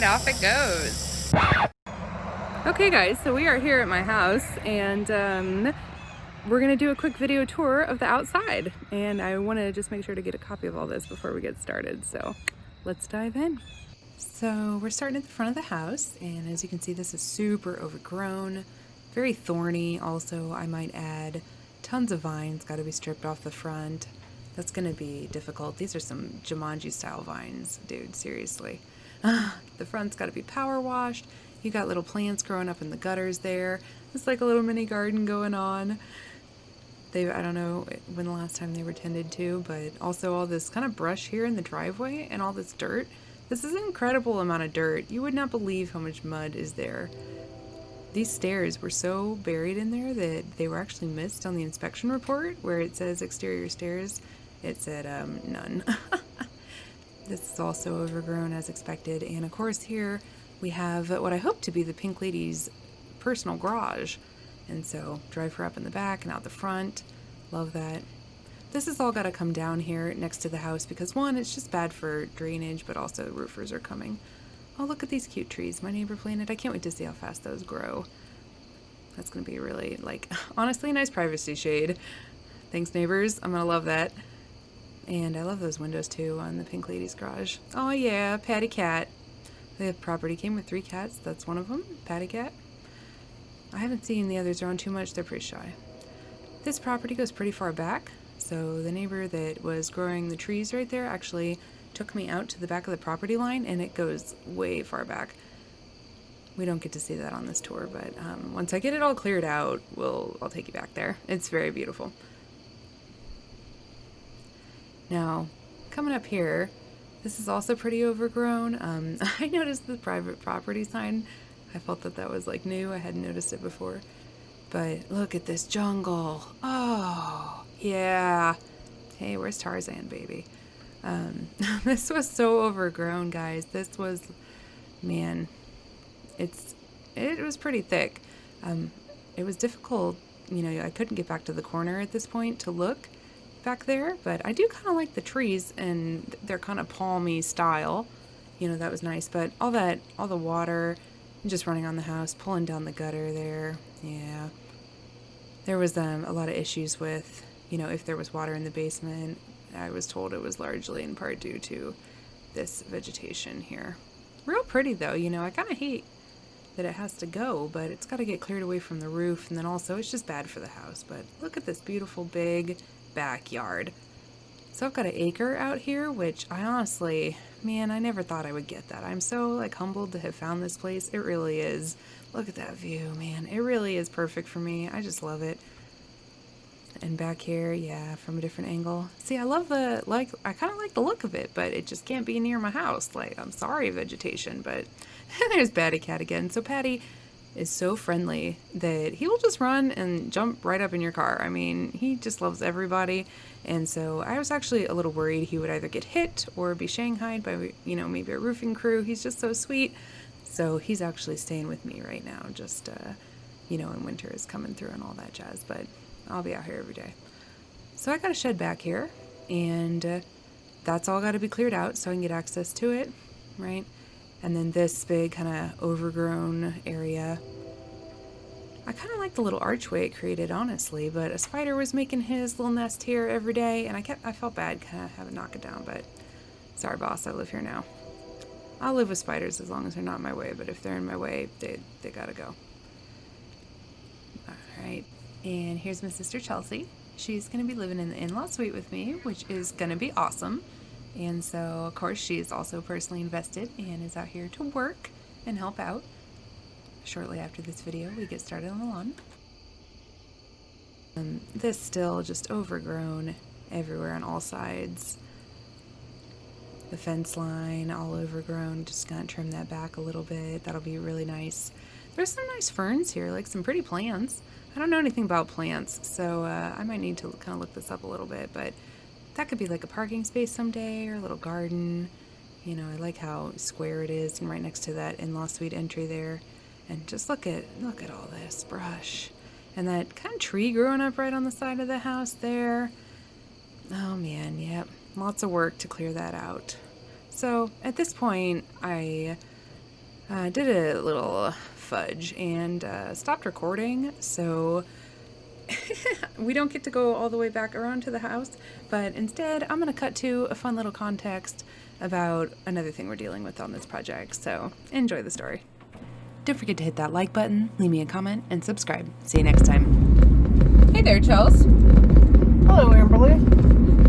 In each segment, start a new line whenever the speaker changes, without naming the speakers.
and off it goes. Okay guys, so we are here at my house and we're gonna do a quick video tour of the outside, and I want to just make sure to get a copy of all this before we get started, so let's dive in. So we're starting at the front of the house, and as you can see, this is super overgrown, very thorny. Also, I might add, tons of vines got to be stripped off the front. That's gonna be difficult. These are some Jumanji style vines, dude, seriously. The front's got to be power washed. You got little plants growing up in the gutters there. It's like a little mini garden going on. I don't know when the last time they were tended to, but also all this kind of brush here in the driveway and all this dirt. This is an incredible amount of dirt. You would not believe how much mud is there. These stairs were so buried in there that they were actually missed on the inspection report where it says exterior stairs. It said none. This is also overgrown as expected, and of course here we have what I hope to be the Pink Lady's personal garage. And so drive her up in the back and out the front. Love that. This has all got to come down here next to the house because one, it's just bad for drainage, but also roofers are coming. Oh, look at these cute trees my neighbor planted. I can't wait to see how fast those grow. That's going to be really, like, honestly, a nice privacy shade. Thanks, neighbors. I'm going to love that. And I love those windows too on the Pink Lady's garage. Oh yeah, Patty Cat. The property came with 3 cats. That's one of them, Patty Cat. I haven't seen the others around too much. They're pretty shy. This property goes pretty far back. So the neighbor that was growing the trees right there actually took me out to the back of the property line, and it goes way far back. We don't get to see that on this tour, but once I get it all cleared out, I'll take you back there. It's very beautiful. Now, coming up here, this is also pretty overgrown. I noticed the private property sign. I felt that was like new. I hadn't noticed it before. But look at this jungle. Oh, yeah. Hey, where's Tarzan, baby? This was so overgrown, guys. This was, man, it was pretty thick. It was difficult. You know, I couldn't get back to the corner at this point to look back there, but I do kind of like the trees and their kind of palmy style. You know, that was nice, but all the water just running on the house, pulling down the gutter there. Yeah. There was a lot of issues with, you know, if there was water in the basement. I was told it was largely in part due to this vegetation here. Real pretty though, you know, I kind of hate that it has to go, but it's got to get cleared away from the roof, and then also it's just bad for the house. But look at this beautiful big backyard. So I've got an acre out here, which I honestly, man, I never thought I would get that. I'm so like humbled to have found this place. It really is. Look at that view, man. It really is perfect for me. I just love it. And back here, yeah, from a different angle. See, I love I kind of like the look of it, but it just can't be near my house. Like, I'm sorry, vegetation, but there's Patty Cat again. So Patty is so friendly that he will just run and jump right up in your car. I mean, he just loves everybody. And so I was actually a little worried he would either get hit or be shanghaied by, you know, maybe a roofing crew. He's just so sweet. So he's actually staying with me right now, just, you know, when winter is coming through and all that jazz, but I'll be out here every day. So I got a shed back here, and that's all got to be cleared out so I can get access to it, right? And then this big kind of overgrown area. I kind of like the little archway it created, honestly, but a spider was making his little nest here every day, and I felt bad kind of having to knock it down, but sorry, boss, I live here now. I'll live with spiders as long as they're not in my way, but if they're in my way, they gotta go. All right, and here's my sister Chelsea. She's gonna be living in the in-law suite with me, which is gonna be awesome. And so, of course, she is also personally invested and is out here to work and help out. Shortly after this video, we get started on the lawn. This still just overgrown everywhere on all sides. The fence line all overgrown. Just gonna trim that back a little bit. That'll be really nice. There's some nice ferns here, like some pretty plants. I don't know anything about plants, so I might need to kind of look this up a little bit, but that could be like a parking space someday or a little garden. You know, I like how square it is and right next to that in-law suite entry there. And just look at all this brush. And that kind of tree growing up right on the side of the house there. Oh man, yep. Lots of work to clear that out. So at this point, I Did a little fudge and stopped recording, so we don't get to go all the way back around to the house, but instead I'm going to cut to a fun little context about another thing we're dealing with on this project, so enjoy the story. Don't forget to hit that like button, leave me a comment, and subscribe. See you next time. Hey there, Chels.
Hello, Amberly.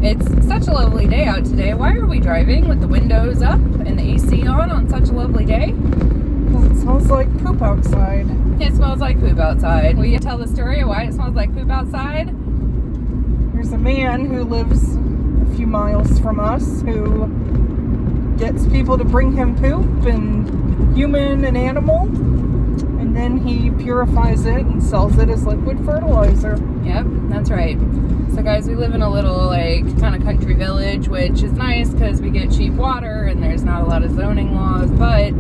It's such a lovely day out today. Why are we driving with the windows up and the AC on such a lovely day?
Because it smells like poop outside.
It smells like poop outside. Will you tell the story of why it smells like poop outside?
There's a man who lives a few miles from us who gets people to bring him poop, and human and animal, and then he purifies it and sells it as liquid fertilizer.
Yep, that's right. So guys, we live in a little kind of country village, which is nice because we get cheap water and there's not a lot of zoning laws, but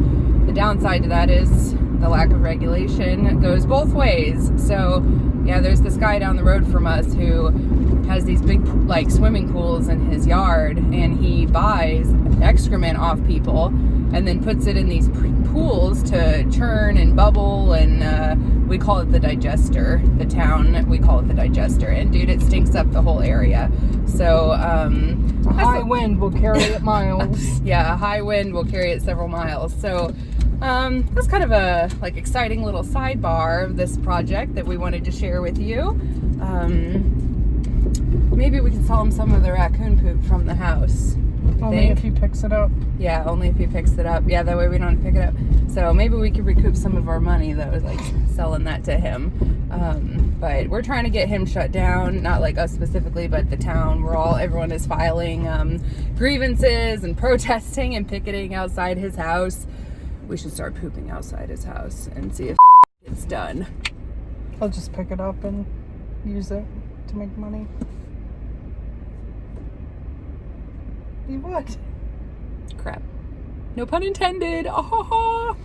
the downside to that is the lack of regulation. It goes both ways. So yeah, there's this guy down the road from us who has these big swimming pools in his yard, and he buys excrement off people and then puts it in these pools to churn and bubble, and we call it the digester. The town, we call it the digester, and dude, it stinks up the whole area. So
a high wind will carry it miles.
Yeah, a high wind will carry it several miles. So that's kind of a exciting little sidebar of this project that we wanted to share with you. Maybe we can sell him some of the raccoon poop from the house.
Only if he picks it up.
Yeah, only if he picks it up. Yeah, that way we don't have to pick it up. So maybe we could recoup some of our money that was selling that to him. But we're trying to get him shut down, not us specifically, but the town. Everyone is filing grievances and protesting and picketing outside his house. We should start pooping outside his house and see if it's done.
I'll just pick it up and use it to make money. You what?
Crap. No pun intended. Oh,